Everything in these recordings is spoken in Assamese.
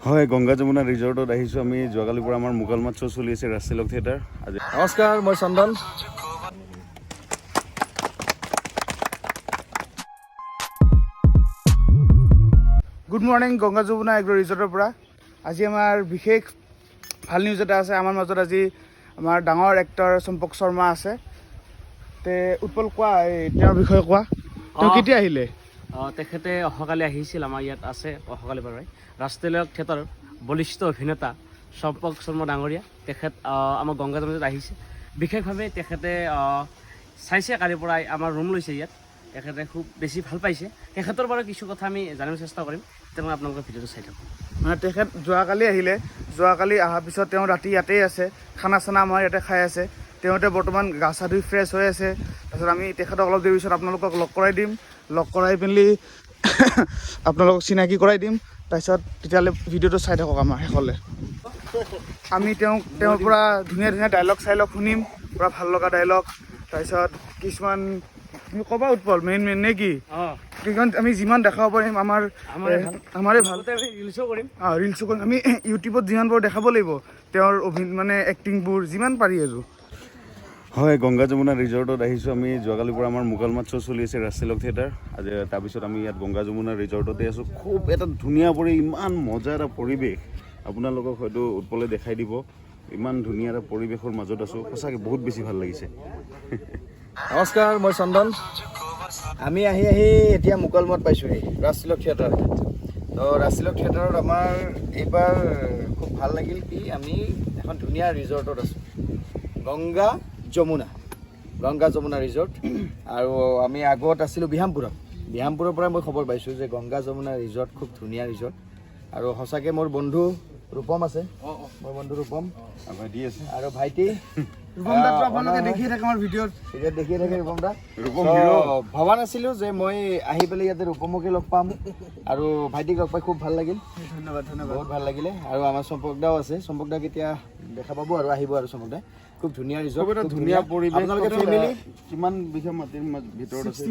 হয়, গংগা যমুনা ৰিজৰ্টত আহিছোঁ আমি। যোৱাকালিৰ পৰা আমাৰ মুকালমাত শ্ব' চলি আছে ৰাজ তিলক থিয়েটাৰ। আজি নমস্কাৰ, মই Chandan. Good morning Ganga Yamuna agro ৰিজৰ্টৰ পৰা। আজি আমাৰ বিশেষ ভাল নিউজ এটা আছে। আমাৰ মাজত আজি আমাৰ ডাঙৰ এক্টৰ চম্পক শৰ্মা আছে। তে উৎপল কোৱা, তেওঁৰ বিষয়ে কোৱা, তেওঁ কেতিয়া আহিলে? তেখেতে অহাকালি আহিছিল, আমাৰ ইয়াত আছে অহাকালি পৰাই। ৰাজ তিলক থিয়েটাৰৰ বলিষ্ঠ অভিনেতা চম্পক শৰ্মা ডাঙৰীয়া তেখেত আমাৰ গংগা যমুনাত আহিছে। বিশেষভাৱে তেখেতে চাইছে, কালিৰ পৰাই আমাৰ ৰুম লৈছে ইয়াত। তেখেতে খুব বেছি ভাল পাইছে। তেখেতৰ পৰা কিছু কথা আমি জানিব চেষ্টা কৰিম। তেনেকৈ আপোনালোকৰ ভিডিঅ'টো চাই থাকক। মানে তেখেত যোৱাকালি আহিলে, যোৱাকালি অহাৰ পিছত তেওঁ ৰাতি ইয়াতেই আছে, খানা চানা আমাৰ ইয়াতে খাই আছে। তেওঁতে বৰ্তমান গা চা ধুই ফ্ৰেছ হৈ আছে। তাৰপিছত আমি তেখেতক অলপ দেৰি পিছত আপোনালোকক লগ কৰাই দিম। লগ কৰাই পিনি আপোনালোকক চিনাকি কৰাই দিম। তাৰপিছত তেতিয়াহ'লে ভিডিঅ'টো চাই থাকক আমাৰ শেষলৈ। আমি তেওঁৰ পৰা ধুনীয়া ধুনীয়া ডাইলগ চাইলগ শুনিম, পূৰা ভাল লগা ডাইলগ। তাৰপিছত কিছুমান তুমি ক'বা উৎপল, মেইন নে কি? কাৰণ আমি যিমান দেখাব পাৰিম আমাৰে ভাল। ৰিলচো কৰিম, ৰিলচো কৰিম আমি। ইউটিউবত যিমানবোৰ দেখাব লাগিব তেওঁৰ মানে এক্টিংবোৰ যিমান পাৰি আৰু। হয়, গংগা যমুনা ৰিজৰ্টত আহিছোঁ আমি। যোৱাকালিৰ পৰা আমাৰ মুকালমাত শ্ব' চলি আছে ৰাজ তিলক থিয়েটাৰ। আজি তাৰপিছত আমি ইয়াত গংগা যমুনা ৰিজৰ্টতে আছোঁ। খুব এটা ধুনীয়া ইমান মজা এটা পৰিৱেশ আপোনালোকক হয়তো উৎপলে দেখাই দিব। ইমান ধুনীয়া এটা পৰিৱেশৰ মাজত আছোঁ, সঁচাকৈ বহুত বেছি ভাল লাগিছে। নমস্কাৰ, মই চন্দন। আমি আহি এতিয়া মুকালমাত পাইছোঁহি ৰাজ তিলক থিয়েটাৰ। তো ৰাজ তিলক থিয়েটাৰত আমাৰ এইবাৰ খুব ভাল লাগিল কি আমি এখন ধুনীয়া ৰিজৰ্টত আছোঁ, গংগা যমুনা ৰিজৰ্ট। আৰু আমি আগত আছিলোঁ বিহামপুৰৰ পৰা মই খবৰ পাইছোঁ যে গংগা যমুনা ৰিজৰ্ট খুব ধুনীয়া ৰিজৰ্ট। আৰু সঁচাকৈ মোৰ বন্ধু ৰূপম আছে, মোৰ বন্ধু ৰূপম ভাইটি আছে, আৰু ভাইটি আপোনালোকে দেখিয়ে থাকে আমাৰ ভিডিঅ'ত দেখিয়ে থাকে ৰূপম দা। ভবা নাছিলোঁ যে মই আহি পেলাই ইয়াতে ৰূপমকে লগ পাম, আৰু ভাইটিক লগ পাই খুব ভাল লাগিল। ধন্যবাদ, বহুত ভাল লাগিলে। আৰু আমাৰ চম্পক দাও আছে, চম্পক দাক এতিয়া দেখা পাব আৰু আহিব। আৰু চম্পক দা খুব ধুনীয়া ৰিজৰ্ট, এটা ধুনীয়া পৰিৱেশ। আপোনালোকে ফেমিলি কিমান বিঘা মাটিৰ ভিতৰত আছে?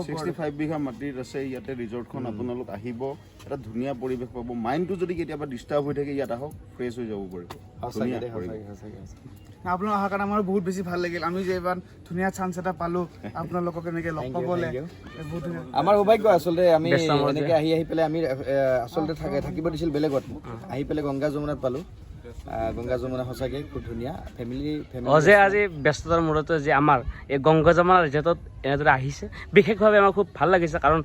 65 বিঘা মাটিত আছে ইয়াতে ৰিজৰ্টখন। আপোনালোক আহিব, এটা ধুনীয়া পৰিৱেশ পাব। মাইণ্ডটো যদি কেতিয়াবা ডিষ্টাৰ্ব হৈ থাকে ইয়াত আহক, ফ্ৰেছ হৈ যাব পাৰিব। আপোনালোক অহাৰ কাৰণে আমাৰ বহুত বেছি ভাল লাগিল। আমি যে ইমান ধুনীয়া চান্স এটা পালোঁ আপোনালোকক এনেকৈ লগ পাবলৈ, বহুত ধুনীয়া। আমাৰ সৌভাগ্য আচলতে। আমি এনেকৈ আহি পেলাই আমি আচলতে থাকিব দিছিল বেলেগত, আহি পেলাই গংগা যমুনাত পালোঁ। গংগা যমুনা সঁচাকৈ খুব ধুনীয়া ফেমিলি। যে আজি ব্যস্ততাৰ মূৰতে যে আমাৰ এই গংগা যমুনা ৰিজৰ্টত এনেদৰে আহিছে, বিশেষভাৱে আমাৰ খুব ভাল লাগিছে। কাৰণ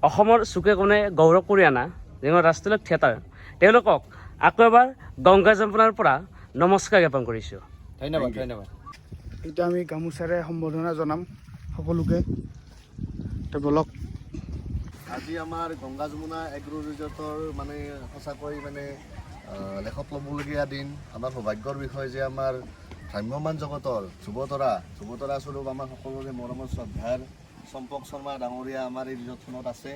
অসমৰ চুকে কোণে গৌৰৱ কৰি অনা যেনে ৰাজ তিলক থিয়েটাৰ, তেওঁলোকক আকৌ এবাৰ গংগা যমুনাৰ পৰা নমস্কাৰ জ্ঞাপন কৰিছোঁ। ধন্যবাদ। এতিয়া আমি গামোচাৰে সম্বৰ্ধনা জনাম সকলোকে। বলক। আজি আমাৰ গংগা যমুনা এগ্ৰ ৰিজৰ্টৰ মানে সঁচাকৈ মানে লেখত ল'বলগীয়া দিন। আমাৰ সৌভাগ্যৰ বিষয় যে আমাৰ ভ্ৰাম্যমান জগতৰ যুৱতৰা স্বৰূপ আমাৰ সকলোৰে মৰমৰ শ্ৰদ্ধাৰ চম্পক শৰ্মা ডাঙৰীয়া আমাৰ এই ৰিজৰ্টখনত আছে।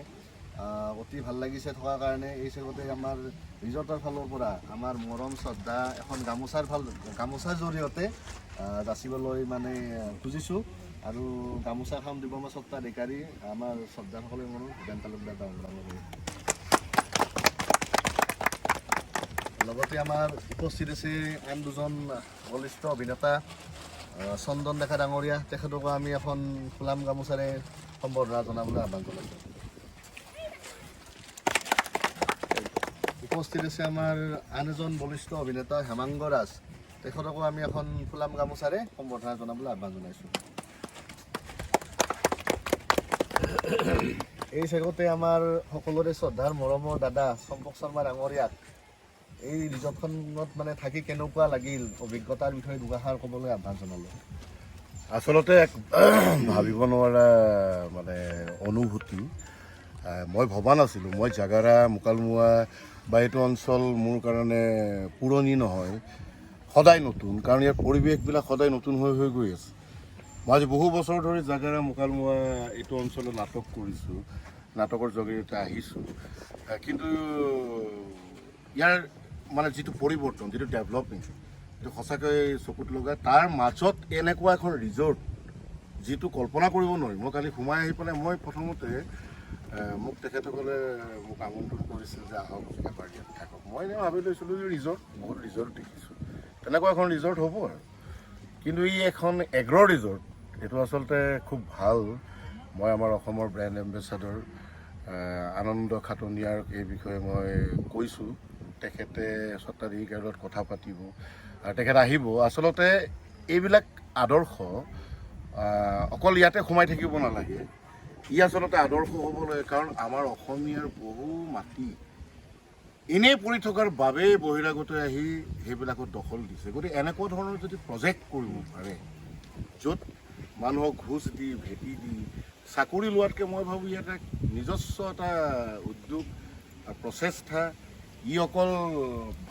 অতি ভাল লাগিছে থকাৰ কাৰণে। এই চেগতে আমাৰ ৰিজৰ্টৰ ফালৰ পৰা আমাৰ মৰম শ্ৰদ্ধা এখন গামোচাৰ জৰিয়তে যাচিবলৈ মানে খুজিছোঁ। আৰু গামোচাখন দিব আমাৰ সত্তা ডেকাৰী আমাৰ শ্ৰদ্ধাসকলে মনত লগতে আমাৰ উপস্থিত আছে আন দুজন বলিষ্ঠ অভিনেতা, চন্দন ডেকা ডাঙৰীয়া। তেখেতকো আমি এখন ফুলাম গামোচাৰে সম্বৰ্ধনা জনাবলৈ আহ্বান জনাইছোঁ। উপস্থিত আছে আমাৰ আন এজন বলিষ্ঠ অভিনেতা হেমাংগ ৰাজ। তেখেতকো আমি এখন ফুলাম গামোচাৰে সম্বৰ্ধনা জনাবলৈ আহ্বান জনাইছোঁ। এই চেগতে আমাৰ সকলোৰে শ্ৰদ্ধাৰ মৰমৰ দাদা চম্পক শৰ্মা ডাঙৰীয়াক এই ৰিজৰ্টখনত মানে থাকি কেনেকুৱা লাগিল, অভিজ্ঞতাৰ বিষয়ে দুআষাৰ ক'বলৈ আহ্বান জনালোঁ। আচলতে এক ভাবিব নোৱাৰা মানে অনুভূতি। মই ভবা নাছিলোঁ মই জাগাৰা মুকালমুৱা বা এইটো অঞ্চল মোৰ কাৰণে পুৰণি নহয়, সদায় নতুন। কাৰণ ইয়াৰ পৰিৱেশবিলাক সদায় নতুন হৈ গৈ আছে। মই আজি বহু বছৰ ধৰি জাগাৰা মুকালমুৱা এইটো অঞ্চলত নাটক কৰিছোঁ, নাটকৰ জৰিয়তে আহিছোঁ। কিন্তু ইয়াৰ মানে যিটো পৰিৱৰ্তন, যিটো ডেভেলপমেণ্ট, এইটো সঁচাকৈ চকুত লগা। তাৰ মাজত এনেকুৱা এখন ৰিজৰ্ট যিটো কল্পনা কৰিব নোৱাৰি। মই কালি সোমাই আহি পেলাই মই প্ৰথমতে মোক তেখেতসকলে মোক আমন্ত্ৰণ কৰিছিল যে আহক এবাৰ ইয়াত থাকক। মই এনে ভাবি লৈছিলোঁ যে ৰিজৰ্ট, বহুত ৰিজৰ্ট দেখিছোঁ, তেনেকুৱা এখন ৰিজৰ্ট হ'ব আৰু। কিন্তু ই এখন এগ্ৰ' ৰিজৰ্ট, এইটো আচলতে খুব ভাল। মই আমাৰ অসমৰ ব্ৰেণ্ড এম্বেচাডৰ আনন্দ খাটনিয়াৰ এই বিষয়ে মই কৈছোঁ, তেখেতে স্বত্বাধিকাৰীৰ লগত কথা পাতিব আৰু তেখেত আহিব। আচলতে এইবিলাক আদৰ্শ অকল ইয়াতে সোমাই থাকিব নালাগে, ই আচলতে আদৰ্শ হ'ব লাগে, কাৰণ আমাৰ অসমীয়াৰ বহু মাটি এনেই পৰি থকাৰ বাবেই বহিৰাগতে আহি সেইবিলাকত দখল দিছে। গতিকে এনেকুৱা ধৰণৰ যদি প্ৰজেক্ট কৰিব পাৰে, য'ত মানুহক ঘোচ দি ভেটি দি চাকৰি লোৱাতকৈ মই ভাবোঁ ইয়াত এক নিজস্ব এটা উদ্যোগ প্ৰচেষ্টা, ই অকল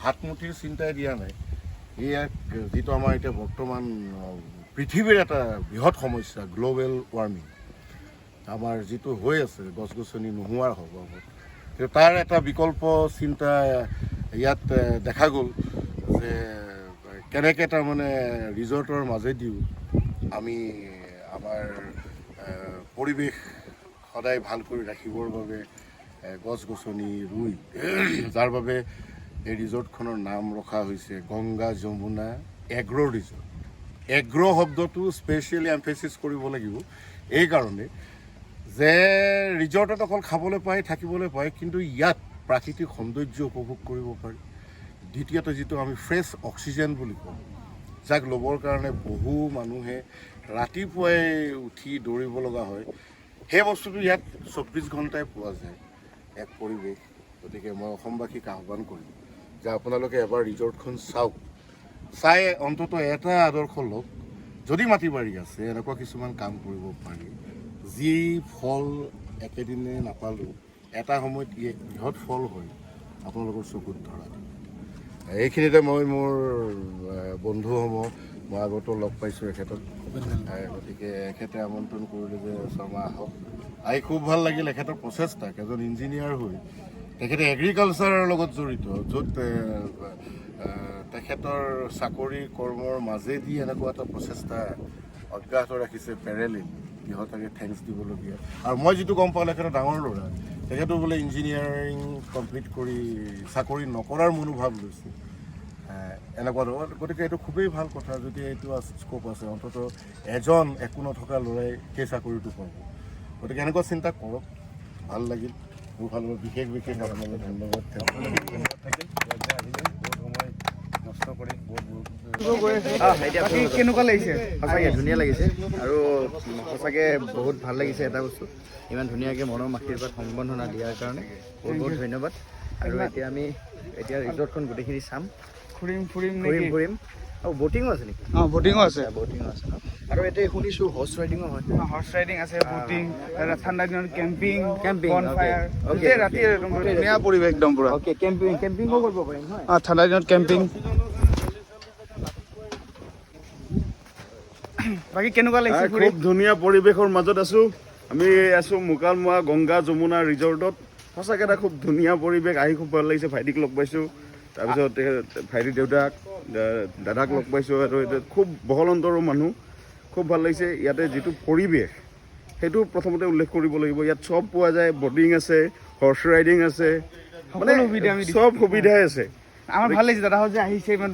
ভাতমুঠিৰ চিন্তাই দিয়া নাই, ই এক যিটো আমাৰ এতিয়া বৰ্তমান পৃথিৱীৰ এটা বৃহৎ সমস্যা গ্ল'বেল ৱাৰ্মিং, আমাৰ যিটো হৈ আছে গছ গছনি নোহোৱাৰ সভাৱত, কিন্তু তাৰ এটা বিকল্প চিন্তা ইয়াত দেখা গ'ল যে কেনেকৈ তাৰমানে ৰিজৰ্টৰ মাজেদিও আমি আমাৰ পৰিৱেশ সদায় ভাল কৰি ৰাখিবৰ বাবে গছ গছনি ৰুই, যাৰ বাবে এই ৰিজৰ্টখনৰ নাম ৰখা হৈছে Ganga Yamuna agro' resort. Agro' শব্দটো স্পেচিয়েলি এমফেচিছ কৰিব লাগিব এইকাৰণে যে ৰিজৰ্টত অকল খাবলৈ পায়, থাকিবলৈ পায়, কিন্তু ইয়াত প্ৰাকৃতিক সৌন্দৰ্য উপভোগ কৰিব পাৰি। দ্বিতীয়তে যিটো আমি ফ্ৰেছ অক্সিজেন বুলি কওঁ, যাক ল'বৰ কাৰণে বহু মানুহে ৰাতিপুৱাই উঠি দৌৰিব লগা হয়, সেই বস্তুটো ইয়াত 24 ঘণ্টাই পোৱা যায় এক পৰিৱেশ। গতিকে মই অসমবাসীক আহ্বান কৰিম যে আপোনালোকে এবাৰ ৰিজৰ্টখন চাওক, চাই অন্তত এটা আদৰ্শ লওক, যদি মাটি বাৰী আছে এনেকুৱা কিছুমান কাম কৰিব পাৰি যি ফল একেদিনে নাপালেও এটা সময়ত বৃহৎ ফল হয় আপোনালোকৰ চকুত ধৰা দিব। এইখিনিতে মই মোৰ বন্ধুসমূহ মই আগতো লগ পাইছোঁ এখেতক, গতিকে এখেতে আমন্ত্ৰণ কৰিলে যে শৰ্মা আহক। আহি খুব ভাল লাগিল এখেতৰ প্ৰচেষ্টাক, এজন ইঞ্জিনিয়াৰ হৈ তেখেতে এগ্ৰিকালচাৰৰ লগত জড়িত, য'ত তেখেতৰ চাকৰি কৰ্মৰ মাজেদি এনেকুৱা এটা প্ৰচেষ্টা অব্যাহত ৰাখিছে পেৰেলিল, সিহঁতকে থেংকছ দিবলগীয়া। আৰু মই যিটো গম পালোঁ এখেতৰ ডাঙৰ ল'ৰা, তেখেতো বোলে ইঞ্জিনিয়াৰিং কমপ্লিট কৰি চাকৰি নকৰাৰ মনোভাৱ লৈছে এনেকুৱা ধৰণৰ। গতিকে এইটো খুবেই ভাল কথা, যদি এইটো স্ক'প আছে, অন্ততঃ এজন একো নথকা ল'ৰাই সেই চাকৰিটো পাব। গতিকে এনেকুৱা চিন্তা কৰক, ভাল লাগিল, মোৰ ভাল লাগিল। বিশেষ আপোনালোক ধন্যবাদ থাকিল, বহুত সময় নষ্ট কৰি কেনেকুৱা লাগিছে? সঁচাকৈ ধুনীয়া লাগিছে আৰু সঁচাকৈ বহুত ভাল লাগিছে এটা বস্তু, ইমান ধুনীয়াকৈ মনৰ আশীৰ্বাদ সম্বৰ্ধনা দিয়াৰ কাৰণে বহুত বহুত ধন্যবাদ। আৰু আমি এতিয়া ৰিজৰ্টখন গোটেইখিনি চাম, ফুৰিম। আৰু ব'টিঙো আছে নেকি? ব'টিঙো আছে। ব'টিঙো আছে ন? আৰু এতিয়া শুনিছোঁ হৰ্চ ৰাইডিঙো হয়। হৰ্চ ৰাইডিং আছে, ব'টিং, ঠাণ্ডা দিনত কেম্পিং, কেম্পিং, বনফায়াৰ, অ'কে, ৰাতি ধুনীয়া পৰিৱেশ একদম পুৰা। অ'কে, কেম্পিঙো কৰিব পাৰিম হয়? ঠাণ্ডা দিনত কেম্পিং। বাকী কেনেকুৱা লাগিছে? খুব ধুনীয়া পৰিৱেশৰ মাজত আছোঁ। আমি আছোঁ মুকালমুৱা গংগা যমুনা ৰিজৰ্টত। সঁচাকৈ এটা খুব ধুনীয়া পৰিৱেশ, আহি খুব ভাল লাগিছে। ভাইটিক লগ পাইছোঁ, তাৰপিছত ভাইটিৰ দেউতাক দাদাক লগ পাইছোঁ, আৰু খুব বহল অন্তৰৰ মানুহ, খুব ভাল লাগিছে। ইয়াতে যিটো পৰিৱেশ সেইটো প্ৰথমতে উল্লেখ কৰিব লাগিব। ইয়াত চব পোৱা যায়, ব'টিং আছে, হৰ্চ ৰাইডিং আছে, মানে চব সুবিধাই আছে। আমাৰ ভাল লাগিছে দাদাহঁত যে আহিছে, ইমান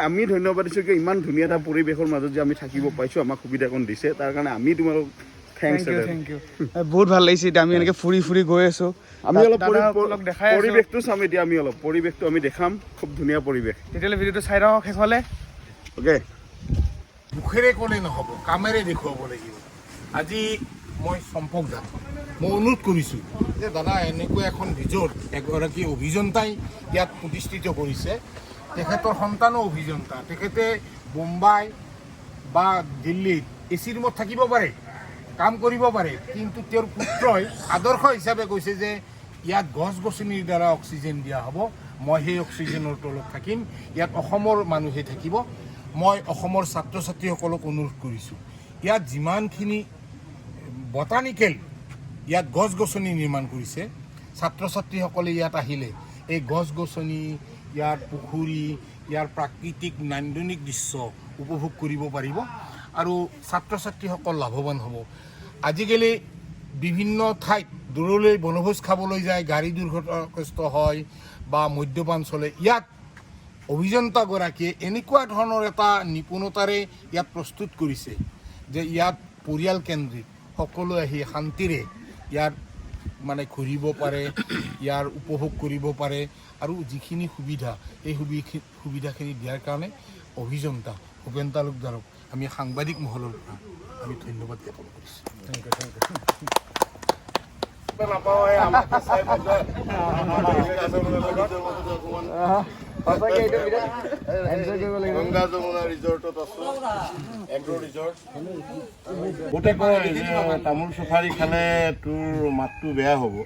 আমি ধন্যবাদ দিছোঁ কি ইমান ধুনীয়া এটা পৰিৱেশৰ মাজত যে আমি থাকিব পাইছোঁ, আমাক সুবিধাকণ দিছে, তাৰ কাৰণে আমি তোমালোক থেংক ইউ। বহুত ভাল লাগিছে। এতিয়া আমি এনেকৈ ফুৰি গৈ আছোঁ, আমি অলপ দেখাই পৰিৱেশটো চাম। এতিয়া আমি অলপ পৰিৱেশটো আমি দেখাম, খুব ধুনীয়া পৰিৱেশ। তেতিয়াহ'লে ভিডিঅ'টো চাই থাকক শেষলৈ। অ'কে, মুখেৰে ক'লে নহ'ব, কামেৰে দেখুৱাব লাগিব। আজি মই চম্পক দাক মই অনুৰোধ কৰিছোঁ যে দাদা এনেকুৱা এখন ৰিজৰ্ট এগৰাকী অভিযন্তাই ইয়াত প্ৰতিষ্ঠিত কৰিছে, তেখেতৰ সন্তানো অভিযন্তা, তেখেতে বোম্বাই বা দিল্লীত AC ৰুমত থাকিব পাৰে, কাম কৰিব পাৰে, কিন্তু তেওঁৰ পুত্ৰই আদৰ্শ হিচাপে কৈছে যে ইয়াত গছ গছনিৰ দ্বাৰা অক্সিজেন দিয়া হ'ব, মই সেই অক্সিজেনৰ তলত থাকিম, ইয়াত অসমৰ মানুহে থাকিব। মই অসমৰ ছাত্ৰ ছাত্ৰীসকলক অনুৰোধ কৰিছোঁ, ইয়াত যিমানখিনি বটানিকেল ইয়াত গছ গছনি নিৰ্মাণ কৰিছে, ছাত্ৰ ছাত্ৰীসকলে ইয়াত আহিলে এই গছ গছনি, ইয়াৰ পুখুৰী, ইয়াৰ প্ৰাকৃতিক নান্দনিক দৃশ্য উপভোগ কৰিব পাৰিব আৰু ছাত্ৰ ছাত্ৰীসকল লাভৱান হ'ব। আজিকালি বিভিন্ন ঠাইত দূৰলৈ বনভোজ খাবলৈ যায়, গাড়ী দুৰ্ঘটনাগ্ৰস্ত হয় বা মদ্যপান চলে, ইয়াত অভিযন্তাগৰাকীয়ে এনেকুৱা ধৰণৰ এটা নিপুণতাৰে ইয়াত প্ৰস্তুত কৰিছে যে ইয়াত পৰিয়াল কেন্দ্ৰিক সকলো আহি শান্তিৰে ইয়াত মানে ঘূৰিব পাৰে, ইয়াৰ উপভোগ কৰিব পাৰে আৰু যিখিনি সুবিধা এই সুবিধাখিনি দিয়াৰ কাৰণে অভিযন্তা ভূপেন তালুকদাৰক আমি সাংবাদিক মহলৰ পৰা আমি ধন্যবাদ জ্ঞাপন কৰিছোঁ। Thank U. গংগা যমুনা ৰিজৰ্টত আছো, এগ্ৰ ৰিজৰ্ট। গোটে কয় যে তামোল চুফাৰি খালে তোৰ মাতটো বেয়া হ'ব,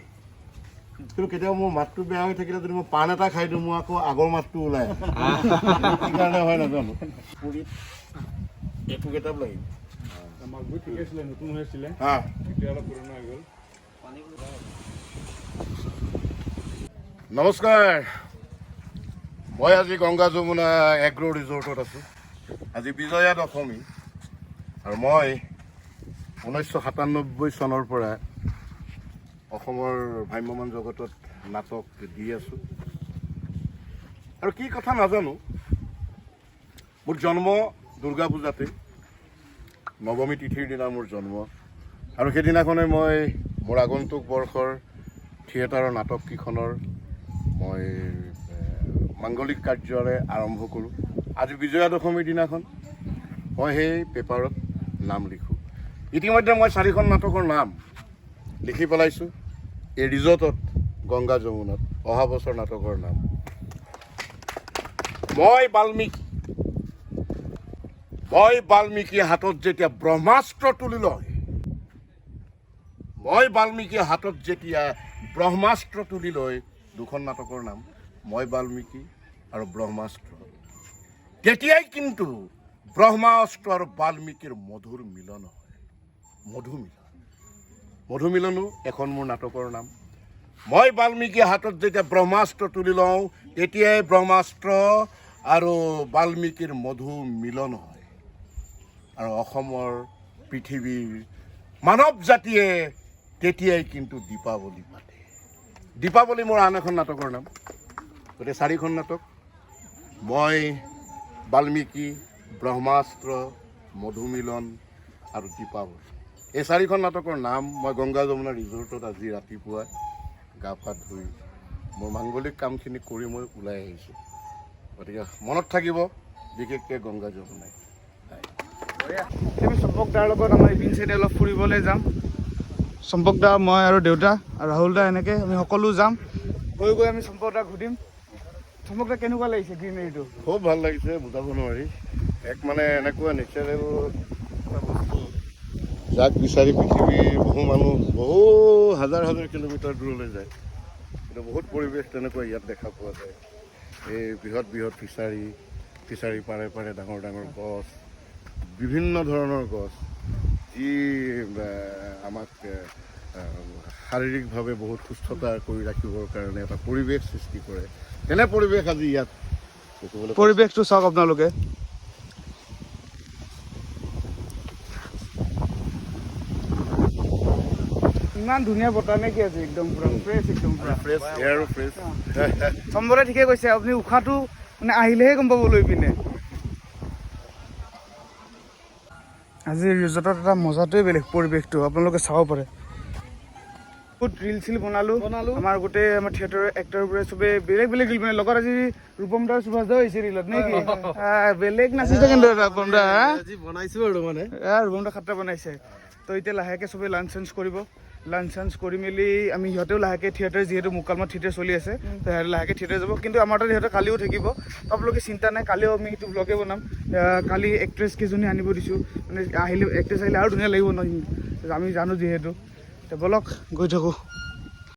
কিন্তু কেতিয়াবা মোৰ মাতটো বেয়া হৈ থাকিলে যদি মই পাণ এটা খাই দিওঁ মোৰ আকৌ আগৰ মাতটো ওলাই কি কাৰণে হয় নাজানো। পুৰীত এইটো কিতাপ লাগিব নতুন হৈ আছিলে হা। এতিয়া অলপ পুৰণা হৈ গ'ল। নমস্কাৰ, মই আজি গংগা যমুনা এগ্ৰ ৰিজৰ্টত আছোঁ। আজি বিজয়া দশমী আৰু মই 1997 চনৰ পৰা অসমৰ ভ্ৰাম্যমাণ জগতত নাটক দি আছোঁ। আৰু কি কথা নাজানো, মোৰ জন্ম দুৰ্গা পূজাতে, নৱমী তিথিৰ দিনা মোৰ জন্ম, আৰু সেইদিনাখনে মই মোৰ আগন্তুক বৰ্ষৰ থিয়েটাৰৰ নাটককেইখনৰ মই মাংগলিক কাৰ্যৰে আৰম্ভ কৰোঁ। আজি বিজয়া দশমীৰ দিনাখন মই সেই পেপাৰত নাম লিখোঁ। ইতিমধ্যে মই 4খন নাটকৰ নাম লিখি পেলাইছোঁ এই ৰিজৰ্টত গংগা যমুনাত। অহা বছৰ নাটকৰ নাম মই বাল্মীকি হাতত যেতিয়া ব্ৰহ্মাস্ত্ৰ তুলি লয়, দুখন নাটকৰ নাম মই বাল্মীকি আৰু ব্ৰহ্মাস্ত্ৰ। তেতিয়াই কিন্তু ব্ৰহ্মাস্ত্ৰ আৰু বাল্মীকিৰ মধুৰ মিলন হয়। মধুমিলনো এখন মোৰ নাটকৰ নাম। মই বাল্মীকি হাতত যেতিয়া ব্ৰহ্মাস্ত্ৰ তুলি লওঁ, তেতিয়াই ব্ৰহ্মাস্ত্ৰ আৰু বাল্মীকিৰ মধু মিলন হয়। আৰু অসমৰ পৃথিৱীৰ মানৱ জাতিয়ে তেতিয়াই কিন্তু দীপাৱলী পাতে। দীপাৱলী মোৰ আন এখন নাটকৰ নাম। গতিকে 4খন নাটক, মই বাল্মীকি, ব্ৰহ্মাস্ত্ৰ, মধুমিলন আৰু দীপাৱলী, এই 4খন নাটকৰ নাম মই গংগা যমুনা ৰিজৰ্টত আজি ৰাতিপুৱা গা পা ধুই মোৰ মাংগলিক কামখিনি কৰি মই ওলাই আহিছোঁ। গতিকে মনত থাকিব বিশেষকৈ গংগা যমুনাই। আমি চম্পক দাৰ লগত আমাৰ ইভিনিং চাইডে অলপ ফুৰিবলৈ যাম। চম্পক দা, মই আৰু দেউতা আৰু ৰাহুল দা, এনেকৈ আমি সকলো যাম। গৈ আমি চম্পক দাক সুধিম, চম্পক দা কেনেকুৱা লাগিছে গ্ৰীনেৰীটো? খুব ভাল লাগিছে, বুজাব নোৱাৰি। এক মানে এনেকুৱা নেচাৰেল এটা বস্তু যাক বিচাৰি পৃথিৱীৰ বহু মানুহ বহু হাজাৰ কিলোমিটাৰ দূৰলৈ যায়, কিন্তু বহুত পৰিৱেশ তেনেকুৱা ইয়াত দেখা পোৱা যায়। এই বৃহৎ ফিচাৰী পাৰে পাৰে ডাঙৰ গছ, বিভিন্ন ধৰণৰ গছ, যি আমাক শাৰীৰিকভাৱে বহুত সুস্থতা কৰি ৰাখিবৰ কাৰণে এটা পৰিৱেশ সৃষ্টি কৰে। তেনে পৰিৱেশ আজি ইয়াত পৰিৱেশটো চাওক আপোনালোকে। ইমান ধুনীয়া বতাহ নে কি আজি, একদম পুৰা ফ্ৰেছ, একদম পুৰা ফ্ৰেছ এয়াৰো ফ্ৰেছ। চম্বৰে ঠিকে কৈছে, আপুনি উশাহটো মানে আহিলেহে গম পাব লৈ পিনে। আজি ৰিজৰ্টত এটা মজাটোৱে বেলেগ, পৰিৱেশটো আপোনালোকে চাব পাৰে। বহুত ৰিল চিল বনালোঁ। আমাৰ গোটেই আমাৰ থিয়েটাৰৰ এক্টৰবোৰে চবে বেলেগ ৰিল বনালে। লগত আজি ৰূপম দাৰ সুভাষ দাও আহিছে ৰিলত নে কি? বেলেগ নাচিছে কিন্তু ৰূপম দা, বনাইছোঁ আৰু মানে ৰূপম দা খাট্টা বনাইছে। তো এতিয়া লাহেকৈ চবে লাঞ্চ চাঞ্চ কৰিব। লাঞ্চ চাঞ্চ কৰি মেলি আমি সিহঁতেও লাহেকৈ থিয়েটাৰ, যিহেতু মুকালমত থিয়েটাৰ চলি আছে, তো লাহেকৈ থিয়েটাৰ যাব। কিন্তু আমাৰ তাত সিহঁতে কালিও থাকিব, আপোনালোকে চিন্তা নাই। কালিও আমি সেইটো ব্লগে বনাম। কালি এক্ট্ৰেছ কেইজনী আনিব দিছোঁ, মানে এক্ট্ৰেছ আহিলে আৰু ধুনীয়া লাগিব ন, আমি জানো যিহেতু। ব'লক গৈ থাকোঁ।